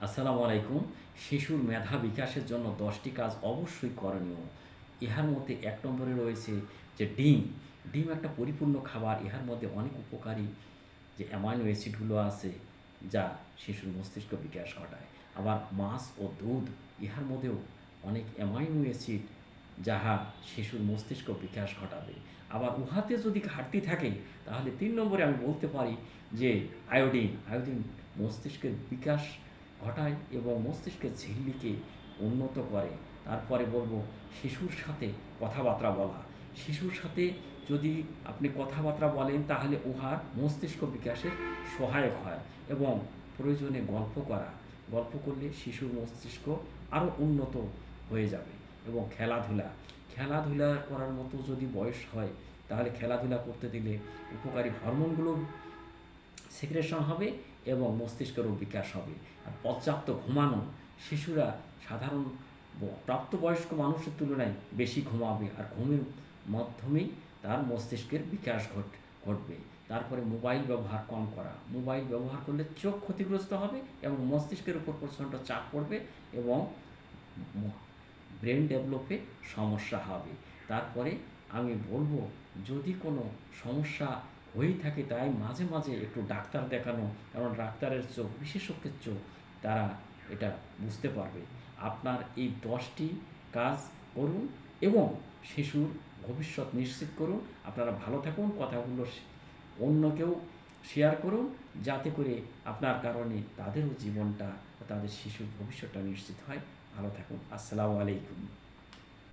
আসসালামু আলাইকুম। শিশুর মেধা বিকাশের জন্য ১০টি কাজ অবশ্যই করণীয়। ইহার মধ্যে ১ নম্বরে রয়েছে যে ডিম। ডিম একটা পরিপূর্ণ খাবার। ইহার মধ্যে অনেক উপকারী যে অ্যামাইনো অ্যাসিডগুলো আছে, যা শিশুর মস্তিষ্ক বিকাশ ঘটায়। আবার মাছ ও দুধ, ইহার মধ্যেও অনেক অ্যামাইনো অ্যাসিড, যাহা শিশুর মস্তিষ্ক বিকাশ ঘটাবে। আবার উহাতে যদি ঘাটতি থাকে, তাহলে ৩ নম্বরে আমি বলতে পারি যে আয়োডিন। আয়োডিন মস্তিষ্কের বিকাশ ঘটায় এবং মস্তিষ্কের ঝিল্লিকে উন্নত করে। তারপরে বলব শিশুর সাথে কথাবার্তা বলা। শিশুর সাথে যদি আপনি কথাবার্তা বলেন, তাহলে উহার মস্তিষ্ক বিকাশে সহায়ক হয় এবং প্রয়োজনে গল্প করা। গল্প করলে শিশুর মস্তিষ্ক আরও উন্নত হয়ে যাবে। এবং খেলাধুলা। খেলাধুলা করার মতো যদি বয়স হয়, তাহলে খেলাধুলা করতে দিলে উপকারী হরমোনগুলো সিক্রেশন হবে এবং মস্তিষ্কেরও বিকাশ হবে। আর পর্যাপ্ত ঘুমানো। শিশুরা সাধারণ প্রাপ্তবয়স্ক মানুষের তুলনায় বেশি ঘুমাবে, আর ঘুমের মাধ্যমেই তার মস্তিষ্কের বিকাশ ঘটবে। তারপরে মোবাইল ব্যবহার কম করা। মোবাইল ব্যবহার করলে চোখ ক্ষতিগ্রস্ত হবে এবং মস্তিষ্কের উপর প্রচণ্ড চাপ পড়বে এবং ব্রেন ডেভেলপে সমস্যা হবে। তারপরে আমি বলব, যদি কোনো সমস্যা হয়েই থাকে, তাই মাঝে মাঝে একটু ডাক্তার দেখানো। কারণ ডাক্তারের চোখ, বিশেষজ্ঞের চোখ, তারা এটা বুঝতে পারবে। আপনার এই 10টি কাজ করুন এবং শিশুর ভবিষ্যৎ নিশ্চিত করুন। আপনারা ভালো থাকুন, কথাগুলো অন্যকেও শেয়ার করুন, যাতে করে আপনার কারণে তাদেরও জীবনটা, তাদের শিশুর ভবিষ্যৎটা নিশ্চিত হয়। ভালো থাকুন। আসসালামু আলাইকুম।